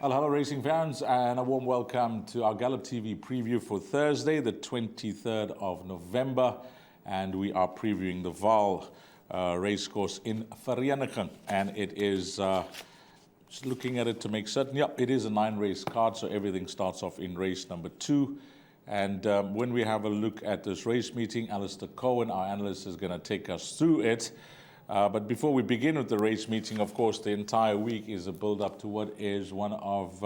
Well, hello racing fans, and a warm welcome to our Gallop TV preview for Thursday, the 23rd of November, and we are previewing the Vaal racecourse in Vereeniging, and it is, just looking at it to make certain, yep, it is a 9-race card, so everything starts off in race number 2, and when we have a look at this race meeting, Alistair Cohen, our analyst, is going to take us through it. But before we begin with the race meeting, of course, the entire week is a build-up to what is one of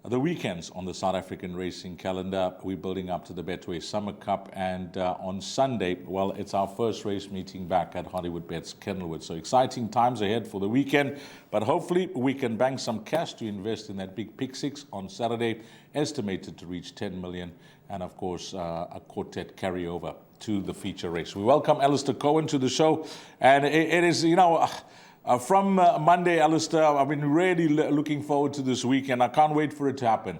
the weekends on the South African racing calendar. We're building up to the Betway Summer Cup, and on Sunday, well, it's our first race meeting back at Hollywoodbets Kenilworth. So exciting times ahead for the weekend, but hopefully we can bank some cash to invest in that big pick six on Saturday, estimated to reach 10 million, and of course a quartet carryover to the feature race. We welcome Alistair Cohen to the show, and it is, you know, from Monday, Alistair, I've been really looking forward to this weekend. I can't wait for it to happen.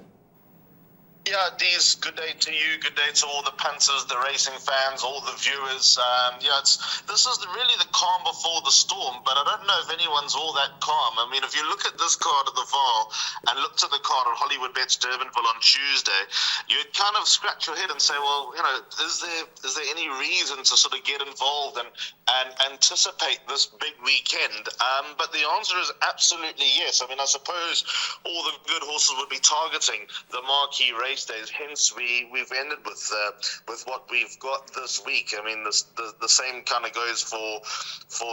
Yeah, Deez, good day to you, good day to all the punters, the racing fans, all the viewers. This is really the calm before the storm, but I don't know if anyone's all that calm. I mean, if you look at this card at the Vaal and look to the card at Hollywoodbets Durbanville on Tuesday, you'd kind of scratch your head and say, well, you know, is there any reason to sort of get involved and anticipate this big weekend? But the answer is absolutely yes. I mean, I suppose all the good horses would be targeting the marquee race days. Hence, we've ended with what we've got this week. I mean, the same kind of goes for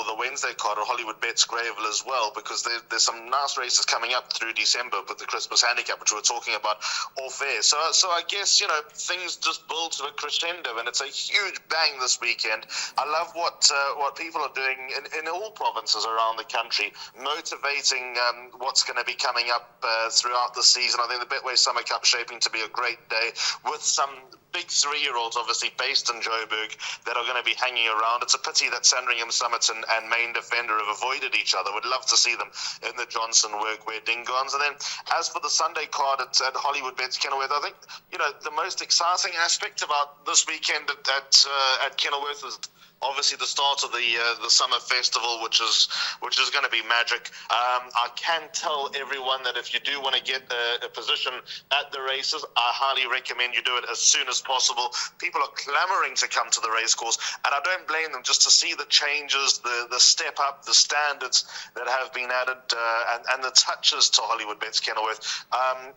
the Wednesday card at Hollywoodbets Greyville as well, because there's some nice races coming up through December with the Christmas Handicap, which we were talking about off air. So I guess, you know, things just build to a crescendo, and it's a huge bang this weekend. I love what people are doing in all provinces around the country, motivating what's going to be coming up throughout the season. I think the Betway Summer Cup shaping to be a great day, with some big 3-year-olds obviously based in Joburg that are going to be hanging around. It's a pity that Sandringham Summit and Main Defender have avoided each other. Would love to see them in the Johnson Workwear Dingons. And then as for the Sunday card at Hollywoodbets Kenilworth, I think, you know, the most exciting aspect about this weekend at Kenilworth is obviously the start of the summer festival, which is going to be magic. I can tell everyone that if you do want to get a position at the races, I highly recommend you do it as soon as possible. People are clamoring to come to the racecourse, and I don't blame them, just to see the changes, the step up, the standards that have been added, and the touches to Hollywoodbets Kenilworth.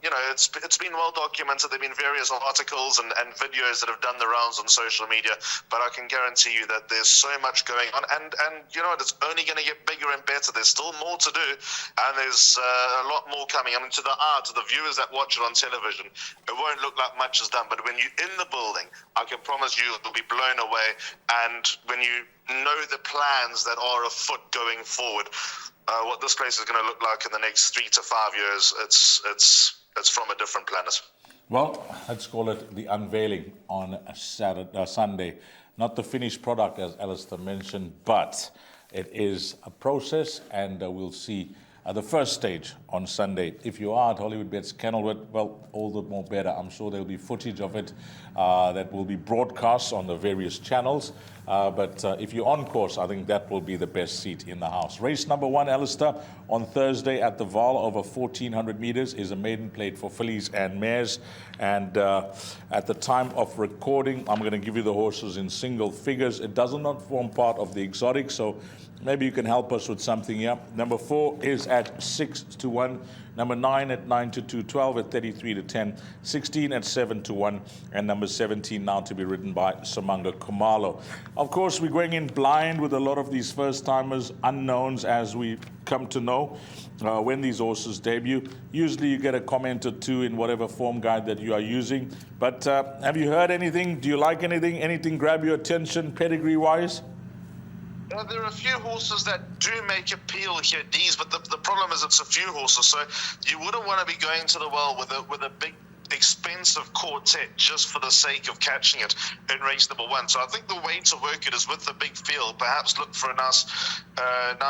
You know, it's been well documented. There have been various articles and videos that have done the rounds on social media, but I can guarantee you that there's so much going on, and you know what, it's only going to get bigger and better. There's still more to do, and there's a lot more coming. I mean, to the viewers that watch it on television, it won't look like much is done, but when you're in the building, I can promise you it'll be blown away. And when you know the plans that are afoot going forward, what this place is going to look like in the next 3 to 5 years, it's from a different planet. Well, let's call it the unveiling on Sunday. Not the finished product, as Alistair mentioned, but it is a process, and we'll see the first stage on Sunday. If you are at Hollywoodbets Kenilworth, well, all the more better. I'm sure there'll be footage of it that will be broadcast on the various channels. But if you're on course, I think that will be the best seat in the house. Race number 1, Alistair, on Thursday at the Vaal, over 1,400 meters, is a maiden plate for fillies and mares. And at the time of recording, I'm going to give you the horses in single figures. It does not form part of the exotic, so maybe you can help us with something here. Number 4 is at 6-1. Number 9 at 9-2, 12 at 33-10, 16 at 7-1, and number 17 now to be ridden by Samanga Khumalo. Of course, we're going in blind with a lot of these first-timers, unknowns, as we come to know when these horses debut. Usually you get a comment or two in whatever form guide that you are using. But have you heard anything? Do you like anything? Anything grab your attention pedigree-wise? There are a few horses that do make appeal here, Deez, but the problem is it's a few horses, so you wouldn't want to be going to the well with a big expensive quartet just for the sake of catching it in race number 1. So I think the way to work it is with the big field. Perhaps look for a nice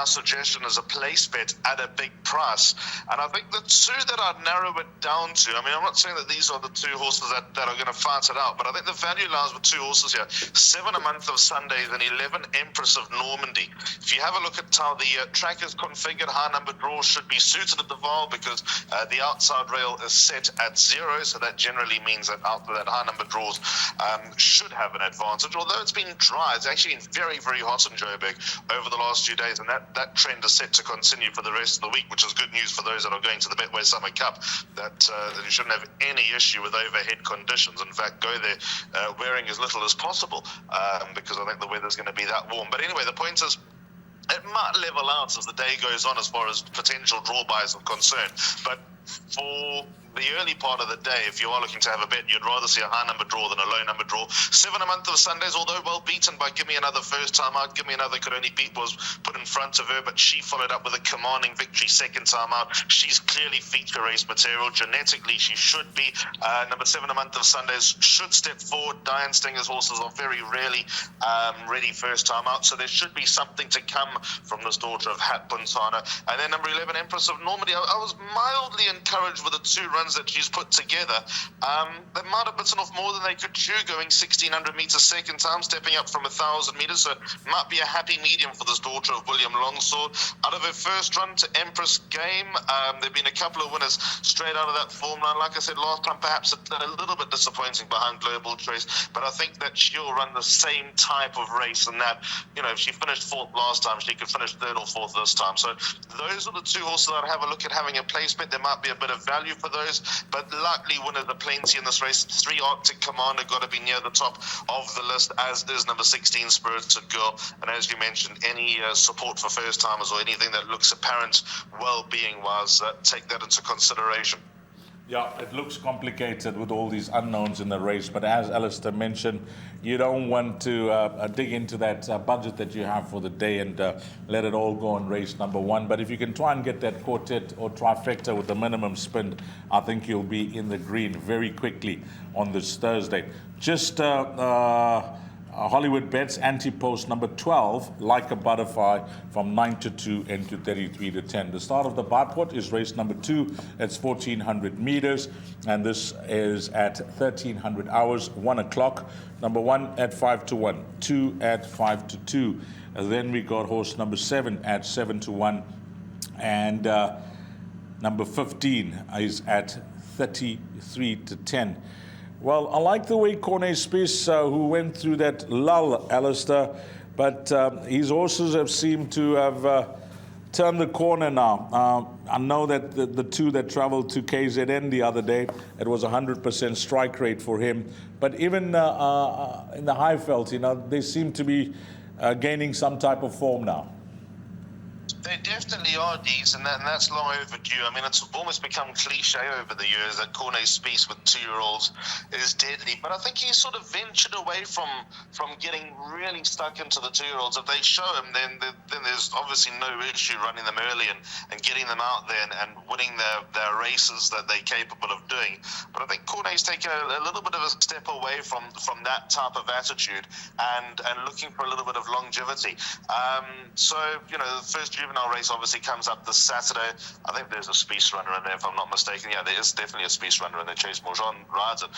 suggestion as a place bet at a big price. And I think the two that I'd narrow it down to, I mean, I'm not saying that these are the two horses that are going to fight it out, but I think the value lies with two horses here. 7 A Month of Sundays and 11 Empress of Normandy. If you have a look at how the track is configured, high number draws should be suited at the Vaal because the outside rail is set at 0, so that generally means that after that high number draws should have an advantage. Although it's been dry, it's actually been very, very hot in Joburg over the last few days, and that trend is set to continue for the rest of the week, which is good news for those that are going to the Betway Summer Cup, that you shouldn't have any issue with overhead conditions. In fact, go there wearing as little as possible because I think the weather's going to be that warm. But anyway, the point is, it might level out as the day goes on as far as potential draw buys are concerned. But for the early part of the day, if you are looking to have a bet, you'd rather see a high number draw than a low number draw. 7 A Month of Sundays, although well beaten by Give Me Another first time out, Give Me Another could only beat was put in front of her, but she followed up with a commanding victory second time out. She's clearly feature race material. Genetically, she should be. Number 7 A Month of Sundays should step forward. Diane Stinger's horses are very rarely ready first time out, so there should be something to come from this daughter of Hat Puntana. And then number 11, Empress of Normandy. I was mildly encouraged with the 2 runs that she's put together. They might have bitten off more than they could chew, going 1,600 metres second time, stepping up from 1,000 metres, so it might be a happy medium for this daughter of William Longsword. Out of her first run to Empress Game, there have been a couple of winners straight out of that form line. Like I said last time, perhaps a little bit disappointing behind Global Trace, but I think that she'll run the same type of race, and that, if she finished 4th last time, she could finish 3rd or 4th this time. So those are the 2 horses that I'd have a look at having a placement. There might be a bit of value for those, but likely winners are plenty in this race. 3 Arctic Commander got to be near the top of the list, as is number 16 Spirited Girl. And as you mentioned, any support for first timers or anything that looks apparent well-being wise, take that into consideration. Yeah, it looks complicated with all these unknowns in the race, but as Alistair mentioned, you don't want to dig into that budget that you have for the day and let it all go on race number 1. But if you can try and get that quartet or trifecta with the minimum spin, I think you'll be in the green very quickly on this Thursday. Just Hollywoodbets anti-post number 12, Like a Butterfly, from 9 to 2 and to 33 to 10. The start of the Byport is race number 2. It's 1,400 meters, and this is at 1,300 hours, 1 o'clock. Number 1 at 5 to 1, 2 at 5 to 2. And then we got horse number 7 at 7 to 1, and number 15 is at 33 to 10. Well, I like the way Corne Spies, who went through that lull, Alistair, but his horses have seemed to have turned the corner now. I know that the 2 that traveled to KZN the other day, it was 100% strike rate for him. But even in the Highveld, they seem to be gaining some type of form now. They definitely are, Dees, and that's long overdue. I mean, it's almost become cliche over the years that Corne Spies with 2-year-olds is deadly. But I think he's sort of ventured away from getting really stuck into the 2-year-olds. If they show him, then there's obviously no issue running them early and getting them out there and winning their races that they're capable of doing. But I think Corne's taken a little bit of a step away from that type of attitude and looking for a little bit of longevity. So, the first juvenile race obviously comes up this Saturday. I think there's a Spies runner in there, if I'm not mistaken. Yeah, there is definitely a Spies runner in there. Chase Morjon rides it.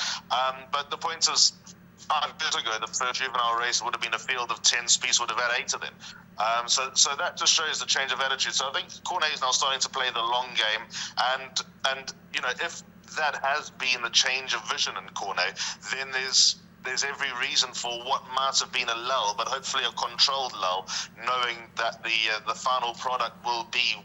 But the point is, 5 years ago, the first juvenile race would have been a field of 10. Spies would have had 8 of them. So that just shows the change of attitude. So I think Corne is now starting to play the long game, and if that has been the change of vision in Corne, then there's every reason for what might have been a lull, but hopefully a controlled lull, knowing that the final product will be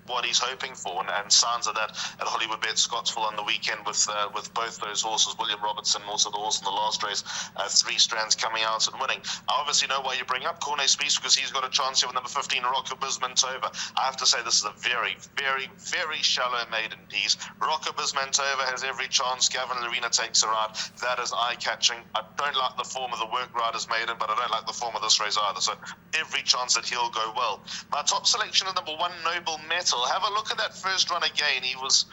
what he's hoping for, and signs of that at Hollywoodbets Scottsville on the weekend with both those horses, William Robertson and also the horse in the last race, 3 strands coming out and winning. I obviously know why you bring up Corne Spies, because he's got a chance here with number 15, Rockabis Mantova. I have to say this is a very, very, very shallow maiden piece. Rockabis Mantova has every chance. Gavin Lorena takes a ride. That is eye-catching. I don't like the form of the Work Riders maiden, but I don't like the form of this race either, so every chance that he'll go well. My top selection is number 1, Noble Metal. Have a look at that first run again. He was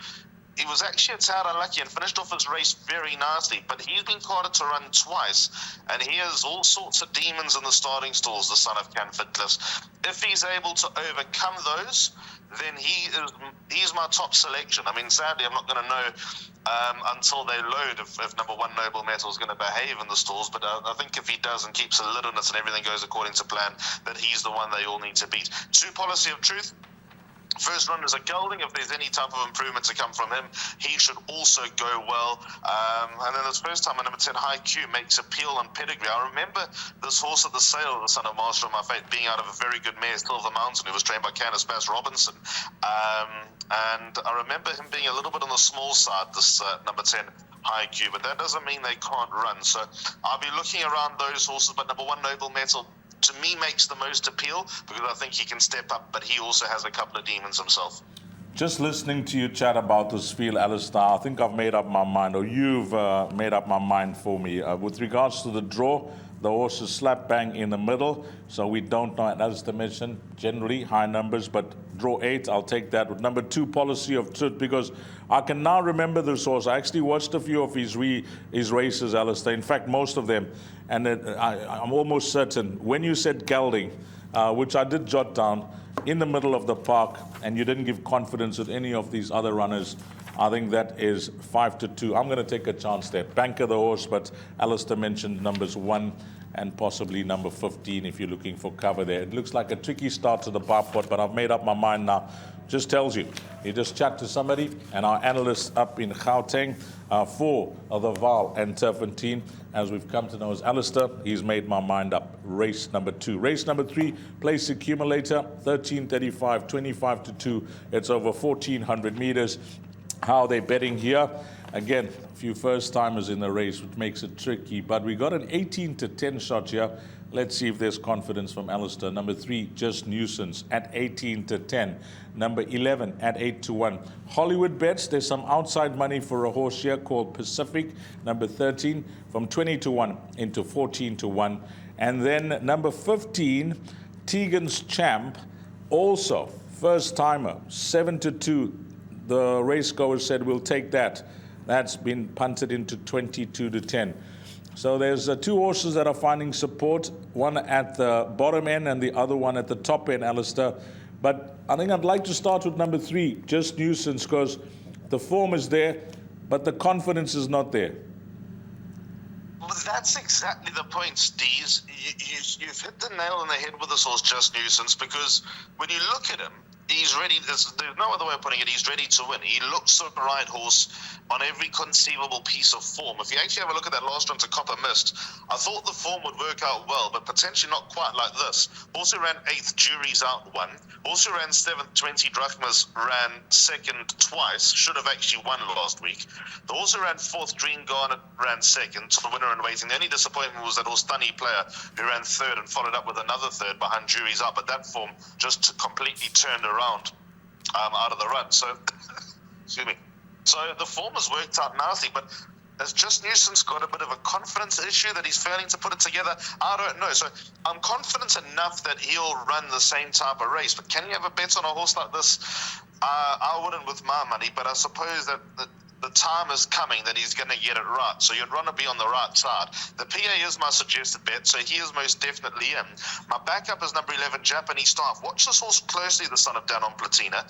he was actually a tad unlucky and finished off his race very nicely, but he's been carded to run twice, and he has all sorts of demons in the starting stalls, the son of Canford Cliffs. If he's able to overcome those, then he's my top selection. I mean, sadly, I'm not going to know until they load if number one Noble Metal is going to behave in the stalls, but I think if he does and keeps a lid on it and everything goes according to plan, that he's the one they all need to beat. 2 Policy of Truth. First run is a gelding. If there's any type of improvement to come from him, he should also go well. And then this first time, number 10, High Q, makes appeal on pedigree. I remember this horse at the sale, the son of Master of My Fate, being out of a very good mare, Silver Mountain, who was trained by Candace Bass Robinson. And I remember him being a little bit on the small side, this number 10, High Q, but that doesn't mean they can't run. So I'll be looking around those horses, but number 1, Noble Metal, to me, makes the most appeal because I think he can step up, but he also has a couple of demons himself. Just listening to you chat about this field, Alistair, I think I've made up my mind, or you've made up my mind for me. With regards to the draw, the horse is slap bang in the middle, so we don't know, as the mentioned, generally high numbers, but draw 8, I'll take that. With number 2, Policy of Truth, because I can now remember this horse. I actually watched a few of his races, Alistair, in fact, most of them, and I'm almost certain, when you said gelding, which I did jot down, in the middle of the park, and you didn't give confidence with any of these other runners, I think that is 5-2. I'm going to take a chance there. Banker the horse, but Alistair mentioned numbers 1 and possibly number 15 if you're looking for cover there. It looks like a tricky start to the bar pot, but I've made up my mind now. Just tells you. You just chat to somebody, and our analysts up in Gauteng for the Vaal and Turpentine, as we've come to know as Alistair, he's made my mind up. Race number 2. Race number 3, place accumulator, 13:35, 25-2. It's over 1,400 meters. How they're betting here. Again, a few first-timers in the race, which makes it tricky. But we got an 18-10 shot here. Let's see if there's confidence from Alistair. Number 3, Just Nuisance at 18-10. Number 11 at 8-1. Hollywoodbets, there's some outside money for a horse here called Pacific. Number 13 from 20-1 into 14-1. And then number 15, Tegan's Champ, also first-timer, 7-2. The race goer said, we'll take that. That's been punted into 22-10. So there's 2 horses that are finding support, one at the bottom end and the other one at the top end, Alistair. But I think I'd like to start with number 3, Just Nuisance, because the form is there, but the confidence is not there. Well, that's exactly the point, Steez. You've hit the nail on the head with this horse, Just Nuisance, because when you look at him, he's ready. There's no other way of putting it. He's ready to win. He looks the right horse on every conceivable piece of form. If you actually have a look at that last run to Copper Mist, I thought the form would work out well, but potentially not quite like this. Also ran 8th, Jury's out 1. Also ran 7th, 20 Drachmas, ran 2nd twice. Should have actually won last week. They also ran 4th, Green Garnet, ran 2nd. So the winner in waiting. The only disappointment was that horse Stunny Player, who ran 3rd and followed up with another 3rd behind Jury's out. But that form just completely turned around out of the run. So, excuse me. So the form has worked out nicely, but has Just Nuisance got a bit of a confidence issue that he's failing to put it together? I don't know. So I'm confident enough that he'll run the same type of race, but can you have a bet on a horse like this? I wouldn't with my money, but I suppose that the time is coming that he's going to get it right. So you'd want to be on the right side. The PA is my suggested bet, so he is most definitely in. My backup is number 11, Japanese Staff. Watch this horse closely, the son of Dan on Platina.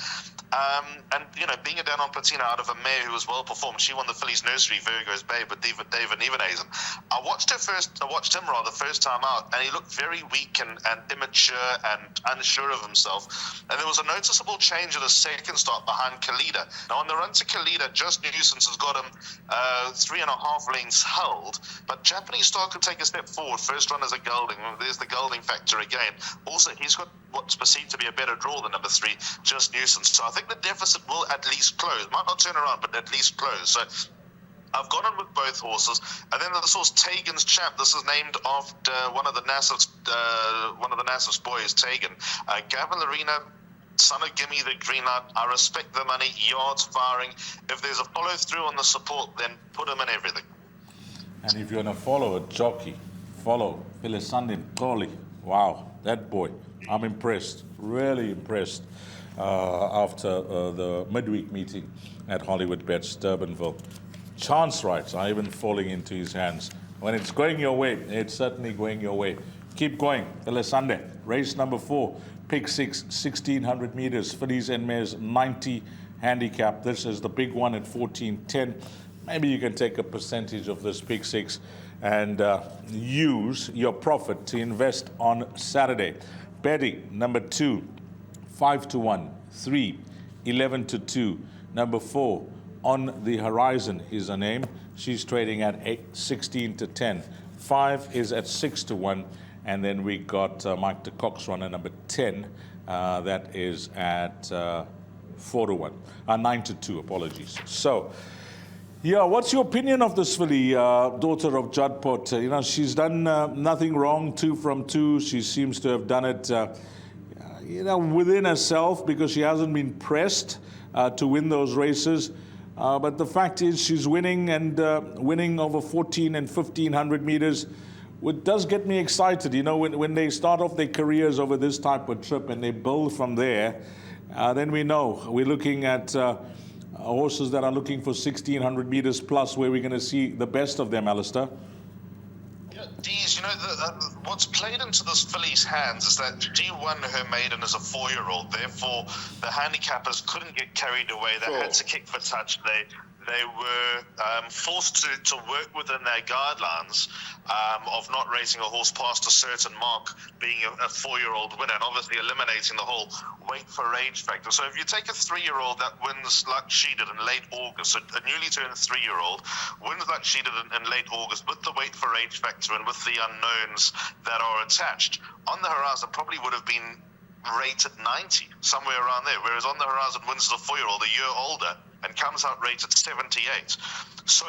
And, you know, being a Dan on Platina out of a mare who was well performed, she won the Phillies Nursery, Virgo's Babe, with David Nevenhazen. I watched him first time out, and he looked very weak and immature and unsure of himself. And there was a noticeable change in the second start behind Kalida. Now, on the run to Kalida, Just Nuisance has got him 3.5 lengths held, but Japanese Star could take a step forward. First run as a gelding. There's the gelding factor again. Also, he's got what's perceived to be a better draw than number 3, Just Nuisance. So I think the deficit will at least close. Might not turn around, but at least close. So I've gone on with both horses, and then this horse Tegan's Champ. This is named after one of the Nassif's boys, Tegan. Gavin Larena, son of Gimme the Green Light. I respect the money, yards firing. If there's a follow through on the support, then put him in everything. And if you're going to follow a jockey, follow Philisandin Toli. Wow, that boy. I'm impressed, really impressed. after the midweek meeting at Hollywoodbets Durbanville. Chance rights are even falling into his hands. When it's going your way, it's certainly going your way. Keep going. Sunday, race number 4, pick 6, 1600 meters, fillies and mares, 90 handicap. This is the big one at 14.10. Maybe you can take a percentage of this pick 6 and use your profit to invest on Saturday. Betting number 2, 5-1, 3, 11-2. Number 4, On the Horizon is her name. She's trading at 16-10. 5 is at 6-1. And then we got Mike de Cox runner number 10. That is at 4-1. 9-2, apologies. So, yeah, what's your opinion of this filly, daughter of Jodhpur? She's done nothing wrong, 2 from 2. She seems to have done it, within herself because she hasn't been pressed to win those races. But the fact is she's winning and winning over 14 and 1500 meters. It does get me excited, when they start off their careers over this type of trip and they build from there, then we know we're looking at horses that are looking for 1600 meters plus, where we're going to see the best of them, Alistair. Yeah, Dees, what's played into this filly's hands is that she won her maiden as a 4-year-old. Therefore, the handicappers couldn't get carried away. They had to kick for touch. They were forced to work within their guidelines of not racing a horse past a certain mark, being a 4-year-old winner, and obviously eliminating the whole weight for age factor. So if you take a 3-year-old that wins like she did in late August, so a newly turned 3-year-old wins like she did in late August with the weight for age factor and with the unknowns that are attached, On the Horizon probably would have been rated 90, somewhere around there, whereas On the Horizon wins as a 4-year-old a year older and comes out rated 78. So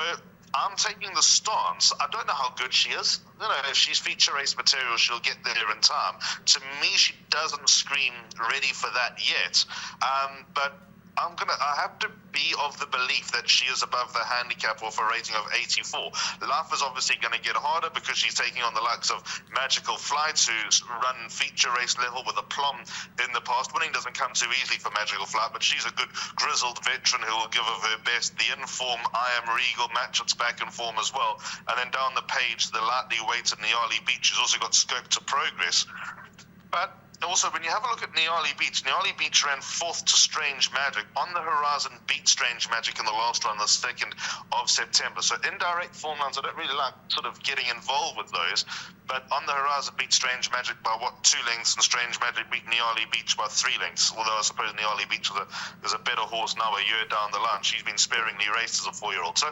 I'm taking the stance. I don't know how good she is. If she's feature race material, she'll get there in time. To me, she doesn't scream ready for that yet. But I have to be of the belief that she is above the handicap with a rating of 84. Life is obviously going to get harder because she's taking on the likes of Magical Flight, who's run feature race level with aplomb in the past. Winning doesn't come too easily for Magical Flight, but she's a good grizzled veteran who will give of her best. The inform I Am Regal match, it's back in form as well. And then down the page, the lightly weighted Niali Beach has also got scope to progress. But also, when you have a look at Niali Beach ran 4th to Strange Magic. On the Horizon beat Strange Magic in the last run, the 2nd of September. So indirect form lines, I don't really like sort of getting involved with those. But On the Horizon beat Strange Magic by 2 lengths, and Strange Magic beat Niali Beach by 3 lengths. Although I suppose Niali Beach is a better horse now a year down the line. She's been sparingly raced as a 4-year-old. So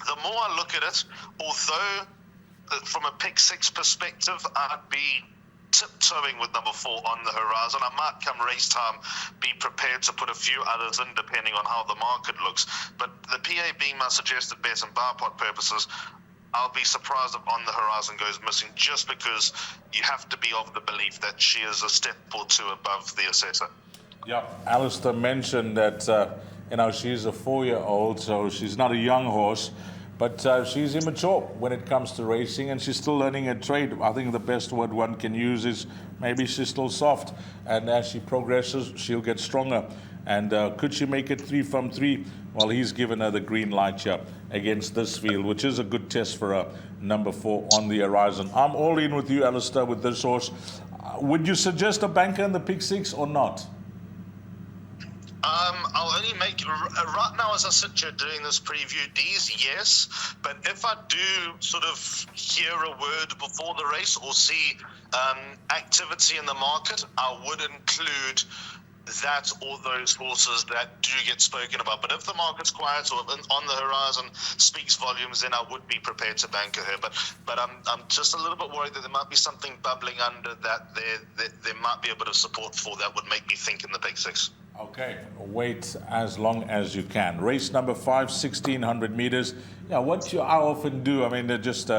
the more I look at it, although from a pick 6 perspective, I'd be tiptoeing with number 4 On the Horizon. I might come race time be prepared to put a few others in depending on how the market looks. But the PA being my suggested bet and bar pot purposes, I'll be surprised if On the Horizon goes missing, just because you have to be of the belief that she is a step or 2 above the assessor. Yeah, Alistair mentioned that she's a 4-year-old, so she's not a young horse. But she's immature when it comes to racing, and she's still learning a trade. I think the best word one can use is maybe she's still soft. And as she progresses, she'll get stronger. And could she make it 3 from 3? Well, he's given her the green light here against this field, which is a good test for her, number 4 On the Horizon. I'm all in with you, Alistair, with this horse. Would you suggest a banker in the pick 6 or not? I'll only make right now as I sit here doing this preview, D's, yes. But if I do sort of hear a word before the race or see activity in the market, I would include that or those horses that do get spoken about. But if the market's quiet or On the Horizon speaks volumes, then I would be prepared to banker her. But I'm just a little bit worried that there might be something bubbling under that there might be a bit of support for that would make me think in the big 6. Okay, wait as long as you can. Race number 5, 1600 meters. Yeah, what I often do, I mean, they're just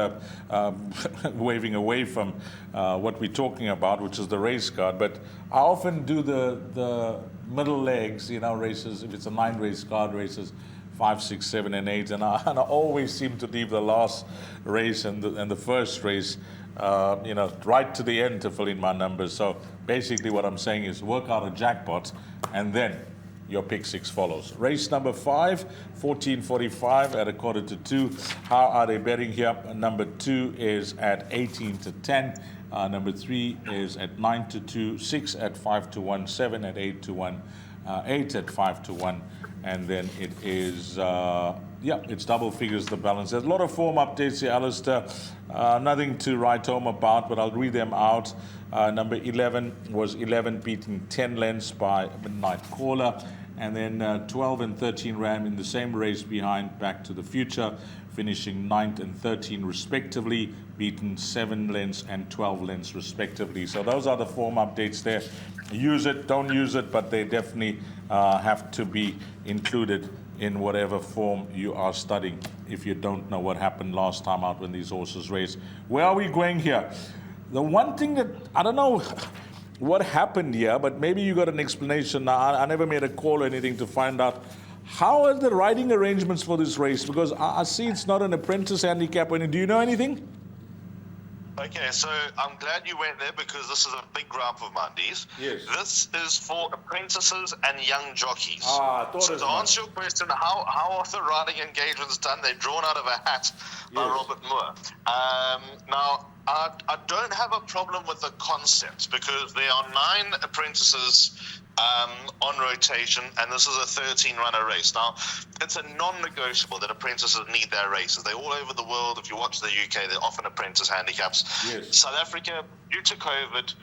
waving away from what we're talking about, which is the race card. But I often do the middle legs, races. If it's a 9-race card, races 5, 6, 7, and 8. And I always seem to leave the last race and the first race, right to the end to fill in my numbers. So basically what I'm saying is work out a jackpot and then your pick six follows. Race number 5, 14:45 at 1:45. How are they betting here? Number 2 is at 18-10. Number 3 is at 9-2, 6 at 5-1, 7 at 8-1, 8 at 5-1, and then it is it's double figures the balance. There's a lot of form updates here, Alistair. Nothing to write home about, but I'll read them out. Number 11 was 11 beating 10 lengths by Midnight Caller. And then 12 and 13 ran in the same race behind Back to the Future, finishing 9th and 13 respectively, beaten 7 lengths and 12 lengths respectively. So those are the form updates there. Use it, don't use it, but they definitely have to be included in whatever form you are studying if you don't know what happened last time out when these horses raced. Where are we going here? The one thing that, I don't know what happened here, but maybe you got an explanation. I never made a call or anything to find out. How are the riding arrangements for this race? Because I see it's not an apprentice handicap. Do you know anything? Okay, so I'm glad you went there because this is a big gripe of Mondays. Yes. This is for apprentices and young jockeys. I thought so as to much. answer your question, how are the riding engagements done? They're drawn out of a hat by Yes. Robert Moore. Now, I don't have a problem with the concept because there are 9 apprentices on rotation, and this is a 13-runner race. Now, it's a non-negotiable that apprentices need their races. They're all over the world. If you watch the UK, they're often apprentice handicaps. Yes. South Africa, due to COVID,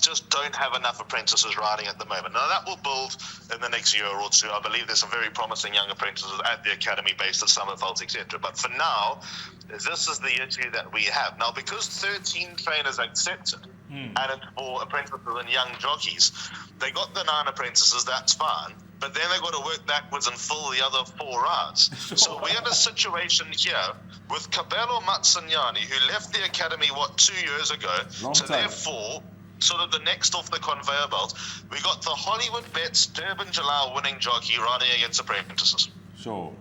just don't have enough apprentices riding at the moment. Now, that will build in the next year or two. I believe there's some very promising young apprentices at the academy based at Summerveld, etc. But for now, this is the issue that we have. Now, because 13 trainers accepted, and it's for apprentices and young jockeys, they got the 9 apprentices, that's fine. But then they've got to work backwards and fill the other 4 rides. So we're in a situation here with Kabelo Matsanyani, who left the academy, 2 years ago. Long so time. therefore, sort of the next off the conveyor belt, we got the Hollywoodbets Durbanville winning jockey riding against apprentices. Sure.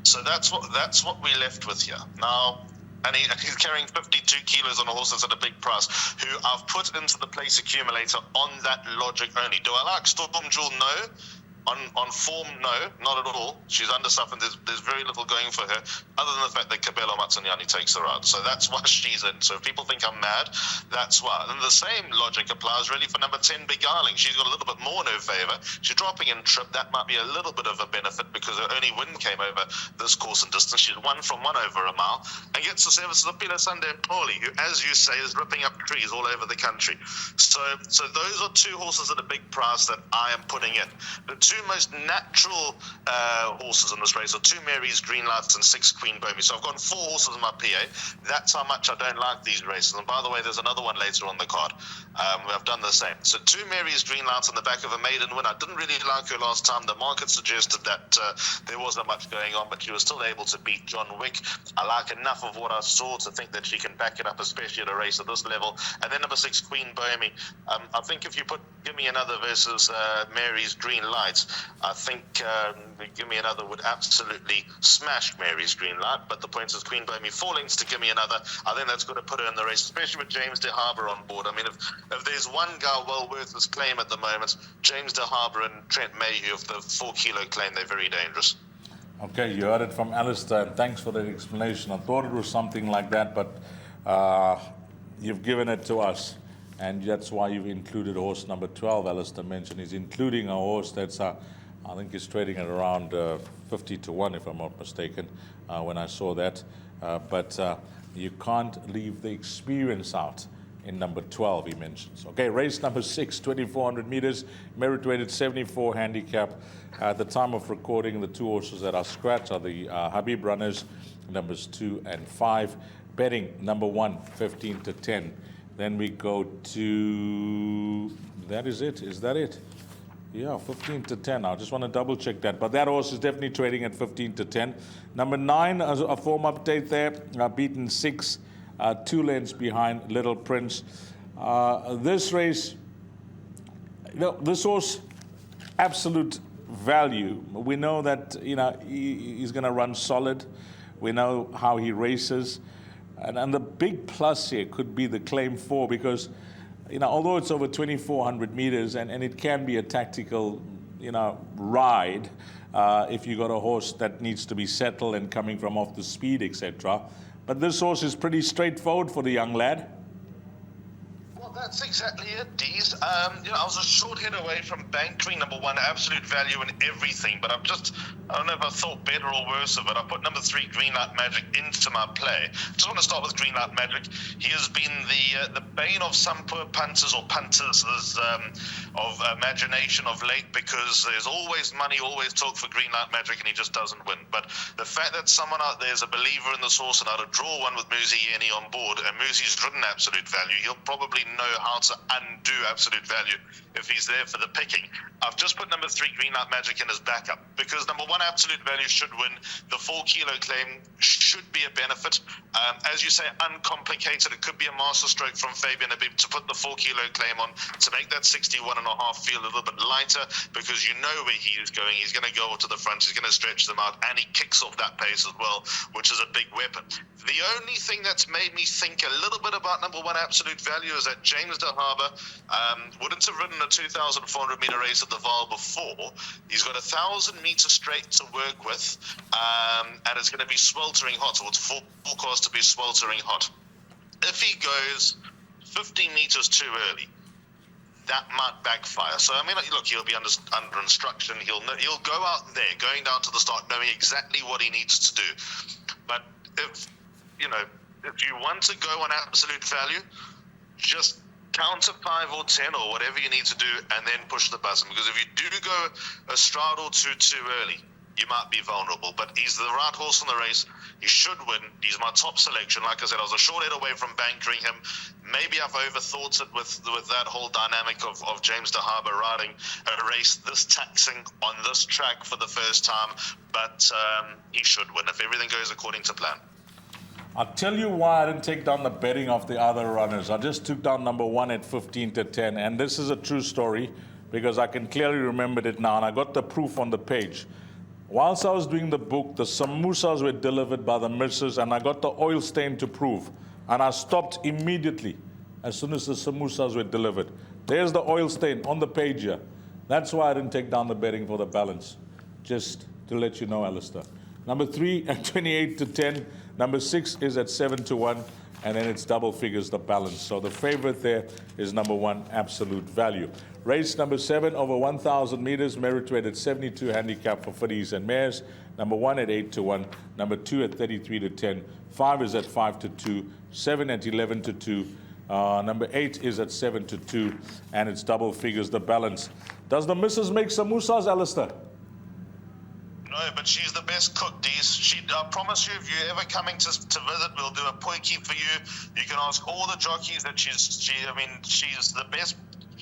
So that's what we left with here. Now, and he's carrying 52 kilos on a horse that's at a big price, who I've put into the place accumulator on that logic only. Do I like Storm Jewel? No. On form, no, not at all. She's undersuffered. There's very little going for her, other than the fact that Kabelo Matsanyani takes her out. So that's why she's in. So if people think I'm mad, that's why. And the same logic applies really for number 10, Beguiling. She's got a little bit more in her favour. She's dropping in trip. That might be a little bit of a benefit because her only win came over this course and distance. She's won from 1 over a mile and gets the services of Pila Sunday and Paulie, who, as you say, is ripping up trees all over the country. So those are 2 horses at a big price that I am putting in. The 2 most natural horses in this race are 2 Mary's Green Lights and 6 Queen Bomey. So I've got 4 horses in my PA. That's how much I don't like these races. And by the way, there's another one later on the card where I've done the same. So 2 Mary's Green Lights on the back of a maiden win. I didn't really like her last time. The market suggested that there wasn't much going on, but she was still able to beat John Wick. I like enough of what I saw to think that she can back it up, especially at a race at this level. And then number 6, Queen Bomey. I think if you put Give Me Another versus Mary's Green Lights, I think Give Me Another would absolutely smash Mary's Green Light, but the point is Queen Bomey 4 lengths to Give Me Another. I think that's going to put her in the race, especially with James De Harbour on board. I mean, if there's one guy well worth his claim at the moment, James De Harbour and Trent Mayhew of the 4-kilo claim, they're very dangerous. Okay, you heard it from Alistair, and thanks for that explanation. I thought it was something like that, but you've given it to us. And that's why you've included horse number 12, Alistair mentioned. He's including a horse that's, I think he's trading at around 50-1, if I'm not mistaken, when I saw that. But you can't leave the experience out in number 12, he mentions. Okay, race number 6, 2,400 meters, merit-weighted 74 handicap. At the time of recording, the 2 horses that are scratched are the Habib runners, numbers 2 and 5. Betting, number 1, 15-10. Then we go to, that is it, is that it? Yeah, 15-10. I just want to double check that. But that horse is definitely trading at 15-10. Number 9, a form update there, beaten 6, 2 lengths behind Little Prince. This race, this horse, absolute value. We know that, he's going to run solid. We know how he races. And the big plus here could be the claim 4, because although it's over 2,400 meters and it can be a tactical, ride if you got a horse that needs to be settled and coming from off the speed, etc. But this horse is pretty straightforward for the young lad. Well, that's exactly it, Dees. I was a short hit away from Bankery, number 1, absolute value in everything, but I don't know if I thought better or worse of it. I put number 3, Green Light Magic, into my play. Just want to start with Green Light Magic. He has been the bane of some poor punters of imagination of late, because there's always money, always talk for Green Light Magic, and he just doesn't win. But the fact that someone out there is a believer in this horse and how to draw one with Muzi Yeni on board, and Muzi's ridden absolute value, he'll probably know how to undo absolute value if he's there for the picking. I've just put number 3, Green Light Magic, in as backup, because number 1, absolute value should win. The 4 kilo claim should be a benefit. As you say, uncomplicated. It could be a masterstroke from Fabian Habib to put the 4 kilo claim on to make that 61.5 feel a little bit lighter, because you know where he is going. He's going to go to the front. He's going to stretch them out, and he kicks off that pace as well, which is a big weapon. The only thing that's made me think a little bit about number 1, absolute value, is that James de Harbour wouldn't have ridden a 2,400 meter race at the Vaal before. He's got 1,000 meters straight to work with, and it's going to be sweltering hot, so it's forecast to be sweltering hot. If he goes 15 meters too early, that might backfire. So, look, he'll be under instruction. He'll go out there, going down to the start, knowing exactly what he needs to do. But if you want to go on absolute value, just counter 5 or 10 or whatever you need to do, and then push the button. Because if you do go a stride or two too early, you might be vulnerable. But he's the right horse in the race. He should win. He's my top selection. Like I said, I was a short head away from bankering him. Maybe I've overthought it with that whole dynamic of James de Harbour riding a race this taxing on this track for the first time. But he should win if everything goes according to plan. I'll tell you why I didn't take down the betting of the other runners. I just took down number 1 at 15 to 10. And this is a true story, because I can clearly remember it now. And I got the proof on the page. Whilst I was doing the book, the samosas were delivered by the missus, and I got the oil stain to prove. And I stopped immediately as soon as the samosas were delivered. There's the oil stain on the page here. That's why I didn't take down the betting for the balance. Just to let you know, Alistair. Number 3 at 28 to 10. Number 6 is at 7 to 1. And then it's double figures, the balance. So the favorite there is number 1, absolute value. Race number 7 over 1,000 meters, merit weight at 72 handicap for fillies and mares. Number 1 at 8 to 1. Number 2 at 33 to 10. 5 is at 5 to 2. 7 at 11 to 2. Number 8 is at 7 to 2. And it's double figures, the balance. Does the missus make samosas, Alistair? No, but she's the best cook, Dees. I promise you, if you're ever coming to visit, we'll do a potjie for you. You can ask all the jockeys that she's the best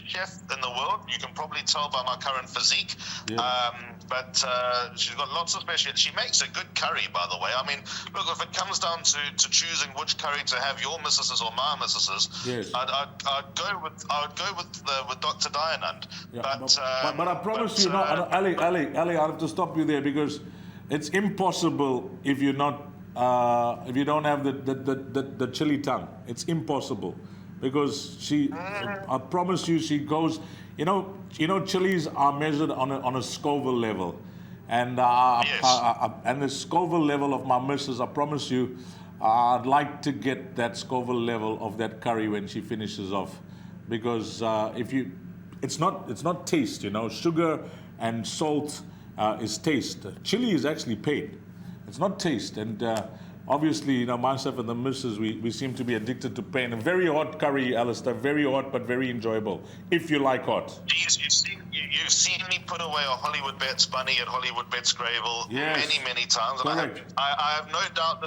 chef in the world. You can probably tell by my current physique. Yeah. But she's got lots of specialties. She makes a good curry, by the way. Look, if it comes down to choosing which curry to have, your missus's or my missus's, yes, I'd go with Dr. Dianand. Yeah, but I promise you, Ali, I have to stop you there, because it's impossible if you're not if you don't have the chili tongue. It's impossible, because I promise you, she goes. Chilies are measured on a Scoville level, and yes, and the Scoville level of my missus, I promise you, I'd like to get that Scoville level of that curry when she finishes off, because it's not taste, sugar and salt is taste. Chili is actually pain. It's not taste, and obviously, myself and the missus, we seem to be addicted to pain. A very hot curry, Alistair, very hot, but very enjoyable, if you like hot. Geez, you've seen me put away a Hollywoodbets bunny at Hollywoodbets Greyville, yes, many times. And I have no doubt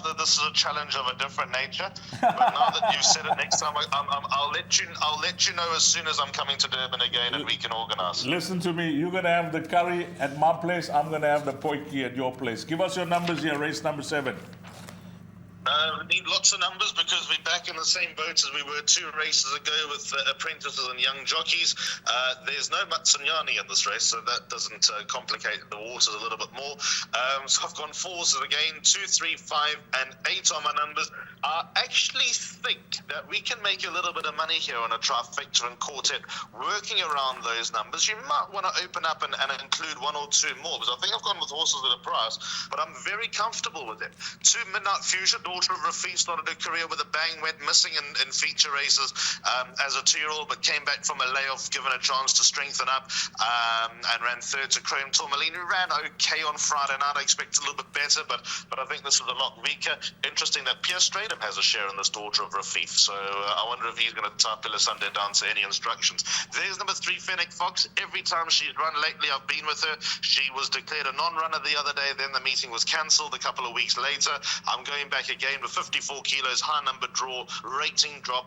that this is a challenge of a different nature. But now that you've said it, next time I'll let you know as soon as I'm coming to Durban again, and we can organise. Listen to me. You're gonna have the curry at my place. I'm gonna have the potjie at your place. Give us your numbers here. Race number 7. We need lots of numbers because we're back in the same boat as we were 2 races ago with apprentices and young jockeys. There's no Matsunyani in this race, so that doesn't complicate the waters a little bit more. So I've gone 4 horses again, 2, 3, 5, and 8 on my numbers. I actually think that we can make a little bit of money here on a trifecta and quartet working around those numbers. You might want to open up and include 1 or 2 more, because I think I've gone with horses with a price, but I'm very comfortable with it. 2 Midnight Fusion, daughter of Rafik, started her career with a bang, went missing in feature races as a 2-year-old, but came back from a layoff, given a chance to strengthen up, and ran 3rd to Chrome Tourmaline, who ran okay on Friday night. I expect a little bit better, but I think this was a lot weaker. Interesting that Pierre Stradham has a share in this daughter of Rafik, so I wonder if he's going to type Illa Sunday down to any instructions. There's number 3, Fennec Fox. Every time she's run lately, I've been with her. She was declared a non-runner the other day, then the meeting was cancelled a couple of weeks later. I'm going back again with 54 kilos, high number draw, rating drop,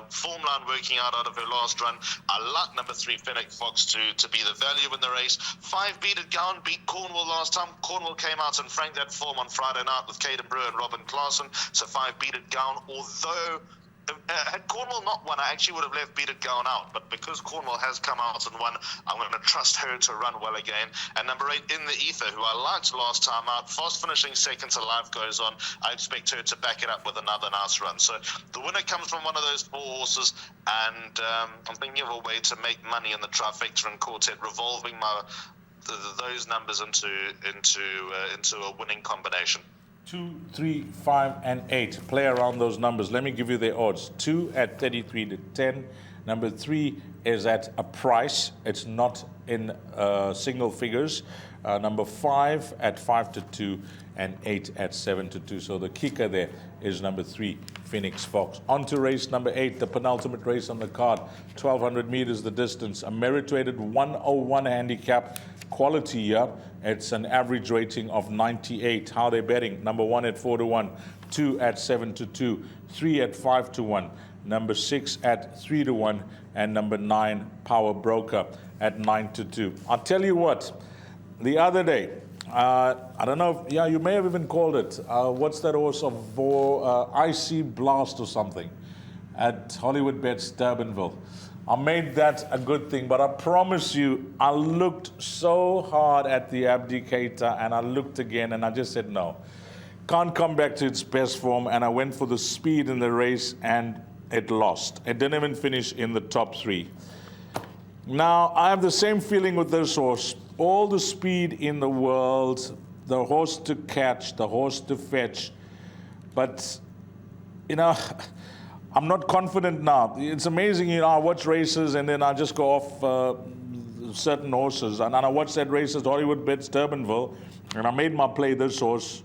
form line working out of her last run. I like number 3, Fennec Fox, to be the value in the race. 5, Beat Gown, beat Cornwall last time. Cornwall came out and franked that form on Friday night with Caden Brewer and Robin Klaassen. So 5, Beat Gown, although had Cornwall not won, I actually would have left Beat It Going out. But because Cornwall has come out and won, I'm going to trust her to run well again. And number 8, In the Ether, who I liked last time out, fast finishing second to Life Goes On. I expect her to back it up with another nice run. So the winner comes from one of those 4 horses, and I'm thinking of a way to make money in the trifecta and quartet, revolving those numbers into a winning combination. 2, 3, 5, and 8. Play around those numbers. Let me give you the odds. 2 at 33 to 10. Number 3 is at a price. It's not in single figures. Number 5 at 5 to 2, and 8 at 7 to 2. So the kicker there is number 3, Phoenix Fox. On to race number 8, the penultimate race on the card. 1,200 meters the distance. A meritoried 101 handicap. Quality here. It's an average rating of 98. How they betting? Number 1 at 4 to 1, 2 at 7 to 2, 3 at 5 to 1, number 6 at 3 to 1, and number 9, Power Broker, at 9 to 2. I'll tell you what, the other day, I don't know if, you may have even called it, what's that horse of Vaal, IC Blast or something, at Hollywoodbets Durbanville. I made that a good thing, but I promise you, I looked so hard at the Abdicator, and I looked again, and I just said, no. Can't come back to its best form, and I went for the speed in the race, and it lost. It didn't even finish in the top 3. Now, I have the same feeling with this horse. All the speed in the world, the horse to catch, the horse to fetch, but, I'm not confident now. It's amazing, I watch races and then I just go off certain horses. And I watched that race at Hollywoodbets Durbanville, and I made my play this horse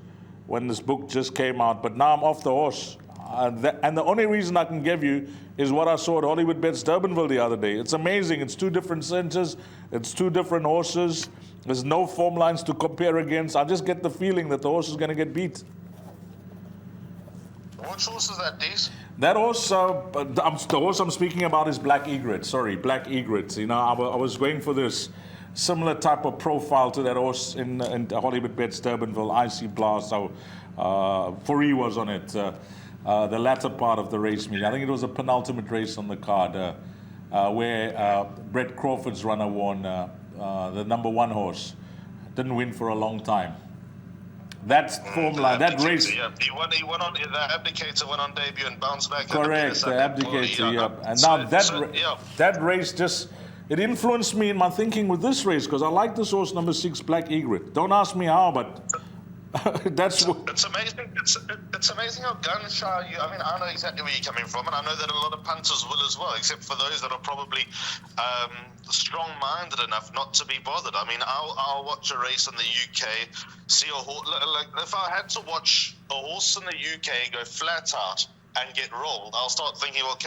when this book just came out. But now I'm off the horse. And the only reason I can give you is what I saw at Hollywoodbets Durbanville the other day. It's amazing. It's 2 different centers. It's 2 different horses. There's no form lines to compare against. I just get the feeling that the horse is going to get beat. Which horse is that, Dees? That horse, the horse I'm speaking about is Black Egret. Sorry, Black Egret. I was going for this similar type of profile to that horse in Hollywoodbets Durbanville, IC Blast. So, Fourie was on it, the latter part of the race meeting. I think it was a penultimate race on the card where Brett Crawford's runner won, the number 1 horse. Didn't win for a long time. That formula, that race. Yeah. He won on the Abdicator, went on debut and bounced back. Correct, the Abdicator. Yeah. And now that race just, it influenced me in my thinking with this race, because I like this horse, number 6, Black Egret. Don't ask me how, but that's what. It's amazing. It's amazing how gun shy you. I mean, I know exactly where you're coming from, and I know that a lot of punters will as well, except for those that are probably strong-minded enough not to be bothered. I mean, I'll watch a race in the UK, see a horse. Like, if I had to watch a horse in the UK go flat out and get rolled, I'll start thinking, well,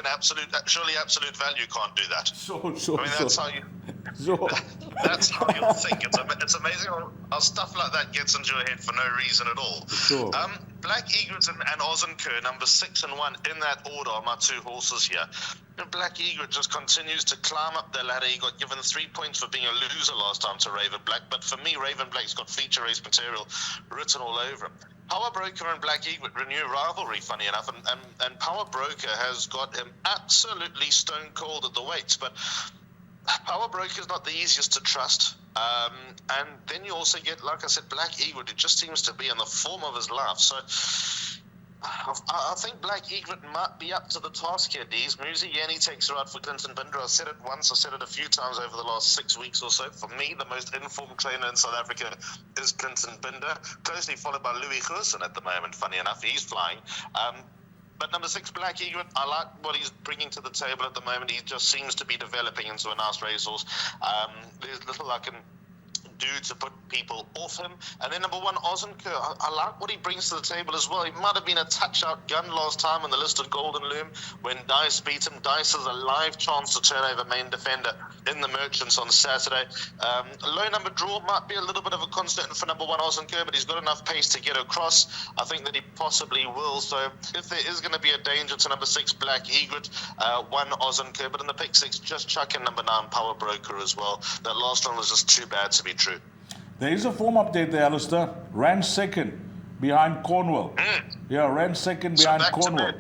surely absolute value can't do that. Sure. I mean, that's how you. Sure. That's how you'll think. It's amazing how stuff like that gets into your head for no reason at all. Sure. Black Egret and Ozenker, number 6 and 1, in that order are my 2 horses here. Black Egret just continues to climb up the ladder. He got given 3 points for being a loser last time to Raven Black, but for me, Raven Black's got feature race material written all over him. Power Broker and Black Egret renew rivalry, funny enough, and Power Broker has got him absolutely stone cold at the weights, but Power Broker is not the easiest to trust. And then you also get, like I said, Black Egret, who just seems to be in the form of his life. So I think Black Egret might be up to the task here, Dees. Muzi Yanni takes her out for Clinton Binder. I said it once, I said it a few times over the last 6 weeks or so. For me, the most informed trainer in South Africa is Clinton Binder, closely followed by Louis Goosen at the moment, funny enough. He's flying. But number 6, Black Egret, I like what he's bringing to the table at the moment. He just seems to be developing into a nice racehorse. There's little I can do to put people off him. And then number 1, Ozenker, I like what he brings to the table as well. He might have been a touch-out gun last time in the listed Golden Loom when Dice beat him. Dice has a live chance to turn over main defender in the Merchants on Saturday. Low number draw might be a little bit of a concern for number 1, Ozenker, but he's got enough pace to get across. I think that he possibly will. So if there is going to be a danger to number 6, Black Egret, 1, Ozenker, but in the pick 6, just chuck in number 9, Power Broker as well. That last one was just too bad to be true. There is a form update there, Alistair. Ran second behind Cornwall. Yeah, ran second behind Cornwall.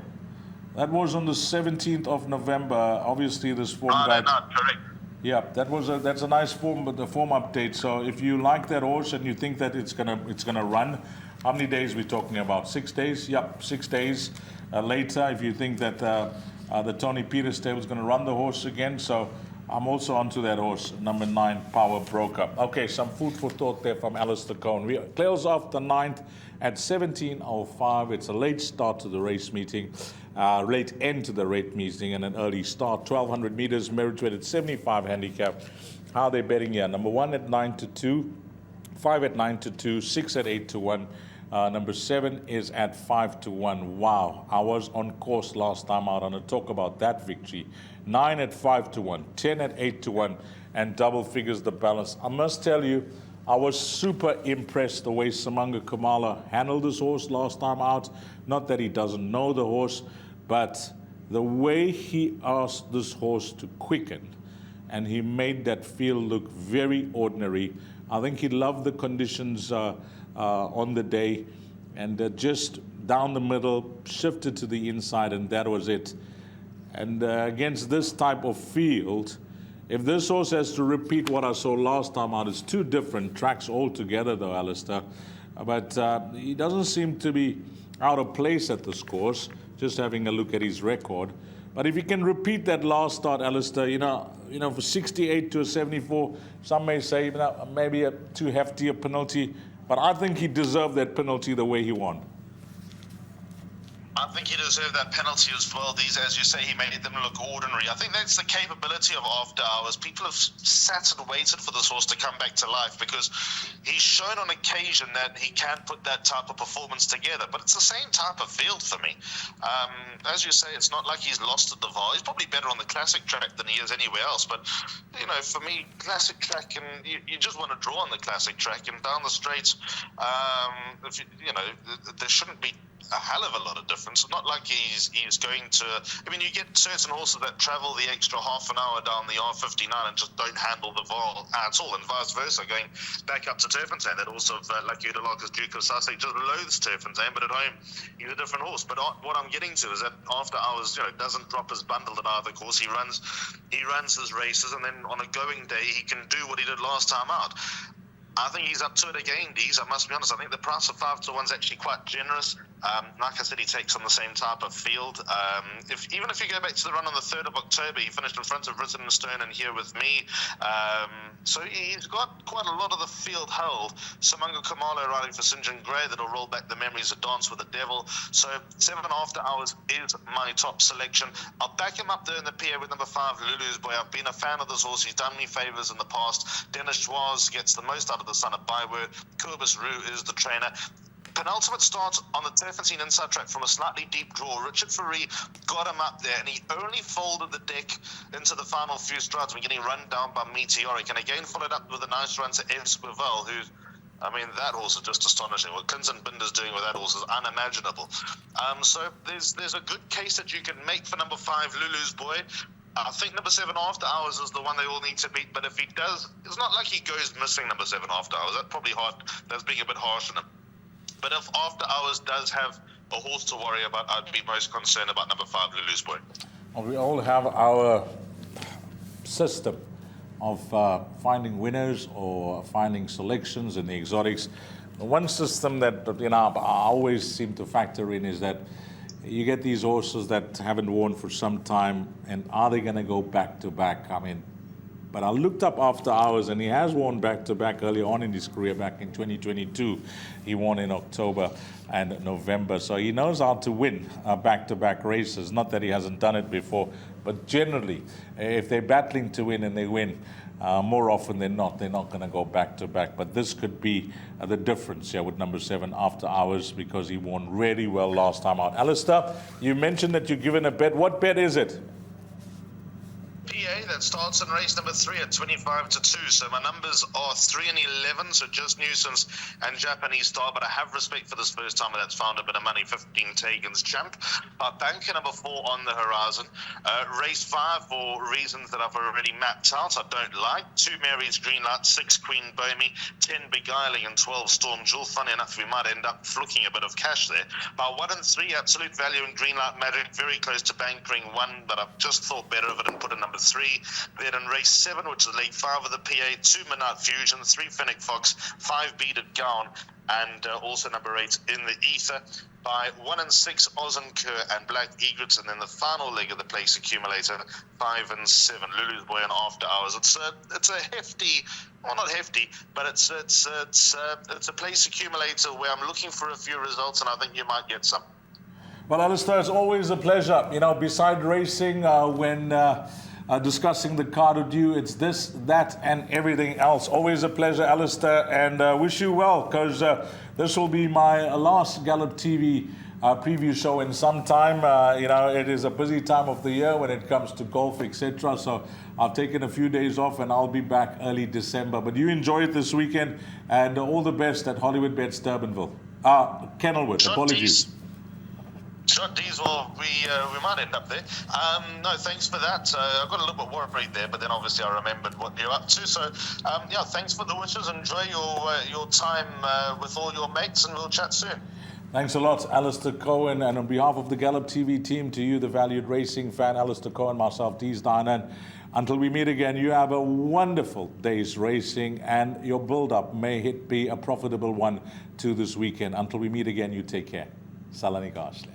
That was on the 17th of November. Obviously, this form guide. Correct. Yeah, that's a nice form, but the form update. So if you like that horse and you think that it's gonna run, how many days are we talking about? 6 days? Yep, 6 days later. If you think that the Tony Peters stable is gonna run the horse again, so. I'm also onto that horse, number 9, Power Broker. Okay, some food for thought there from Alistair Cohen. We close off the 9th at 17:05. It's a late start to the race meeting, late end to the rate meeting, and an early start. 1,200 meters, merit weighted 75 handicap. How are they betting here? Number 1 at 9-2, 5 at 9-2, 6 at 8-1. Number 7 is at 5-1. Wow, I was on course last time out. I'm going to talk about that victory. 9 at 5-1, 10 at 8-1, and double figures the balance. I must tell you, I was super impressed the way Simanga Kamala handled this horse last time out. Not that he doesn't know the horse, but the way he asked this horse to quicken, and he made that field look very ordinary. I think he loved the conditions on the day, and just down the middle, shifted to the inside, and that was it. And against this type of field, if this horse has to repeat what I saw last time out, it's 2 different tracks altogether, though, Alistair. But he doesn't seem to be out of place at this course, just having a look at his record. But if he can repeat that last start, Alistair, you know, for 68 to a 74, some may say maybe a too hefty a penalty. But I think he deserved that penalty the way he won. I think he deserved that penalty as well. These, as you say, he made them look ordinary. I think that's the capability of After Hours. People have sat and waited for this horse to come back to life because he's shown on occasion that he can put that type of performance together. But it's the same type of field for me. As you say, it's not like he's lost at the Vaal. He's probably better on the classic track than he is anywhere else. But, for me, classic track, and you just want to draw on the classic track. And down the straights, there shouldn't be a hell of a lot of difference. It's not like he's going to. You get certain horses that travel the extra half an hour down the R59 and just don't handle the Vaal at all, and vice versa. Going back up to Turfentine, that also Lucky Udalaka's Duke of Sussex just loathes Turfentine, but at home he's a different horse. But what I'm getting to is that After Hours, doesn't drop his bundle at either course. He runs his races, and then on a going day he can do what he did last time out. I think he's up to it again, Dees. I must be honest. I think the price of 5-1 is actually quite generous. Like I said, he takes on the same type of field. Even if you go back to the run on the 3rd of October, he finished in front of Written in Stone and Here With Me. So he's got quite a lot of the field held. Simanga Kamala riding for St. John Gray, that'll roll back the memories of Dance with the Devil. So 7 After Hours is my top selection. I'll back him up there in the PA with number 5, Lulu's Boy. I've been a fan of this horse. He's done me favours in the past. Dennis Schwartz gets the most out of the son of Byword. Kurbis Roo is the trainer. Penultimate start on the Turfentine inside track from a slightly deep draw. Richard Faree got him up there, and he only folded the deck into the final few strides when getting run down by Meteoric, and again followed up with a nice run to Vaal, who, that horse is just astonishing. What Clinton Binder's doing with that horse is unimaginable. So there's a good case that you can make for number 5, Lulu's Boy. I think number 7 After Hours is the one they all need to beat, but if he does, it's not like he goes missing number 7 After Hours. That's probably hard. That's being a bit harsh on him. But if After Hours does have a horse to worry about, I'd be most concerned about number 5, Lulu's Boy. Well, we all have our system of finding winners or finding selections in the exotics. One system that I always seem to factor in is that you get these horses that haven't won for some time, and are they going to go back to back? But I looked up After Hours, and he has won back to back early on in his career. Back in 2022, he won in October and November, so he knows how to win back to back races. Not that he hasn't done it before, but generally, if they're battling to win and they win, more often than not, they're not going to go back to back. But this could be the difference here with number 7, After Hours, because he won really well last time out. Alistair, you mentioned that you're given a bet. What bet is it? PA that starts in race number 3 at 25-2. So my numbers are 3 and 11. So just nuisance and Japanese style. But I have respect for this first timer that's found a bit of money. 15 Tagan's Champ. Banker number 4 on the horizon. Race 5 for reasons that I've already mapped out. I don't like. 2 Mary's Green Light, 6 Queen Bomi, 10 Beguiling, and 12 Storm Jewel. Funny enough, we might end up flicking a bit of cash there. 1 and 3 Absolute Value and Green Light Magic, very close to bankering 1, but I've just thought better of it and put a number 3. Then in race 7, which is leg 5 of the PA, 2 Midnight Fusion, 3 Fennec Fox, 5 Beaded Gown, and also number 8 in the Ether. 1 and 6 Oz and Kerr and Black Egrets, and then the final leg of the place accumulator, 5 and 7 Lulu's Boy and After Hours. It's a hefty, well, not hefty, but it's a place accumulator where I'm looking for a few results, and I think you might get some. Well, Alistair, it's always a pleasure. Beside racing, when discussing the card with you, it's this, that, and everything else. Always a pleasure, Alistair, and wish you well, because this will be my last Gallop TV preview show in some time. It is a busy time of the year when it comes to golf, etc. So I've taken a few days off, and I'll be back early December. But you enjoy it this weekend, and all the best at Hollywoodbets Durbanville. Kenilworth, apologies. Sure, Dees, well, we might end up there. No, thanks for that. I got a little bit worried there, but then obviously I remembered what you're up to. So, thanks for the wishes. Enjoy your time with all your mates, and we'll chat soon. Thanks a lot, Alistair Cohen. And on behalf of the Gallop TV team, to you, the valued racing fan, Alistair Cohen, myself, Dees Dynan. Until we meet again, you have a wonderful day's racing, and your build-up may be a profitable one to this weekend. Until we meet again, you take care. Salani Gashle.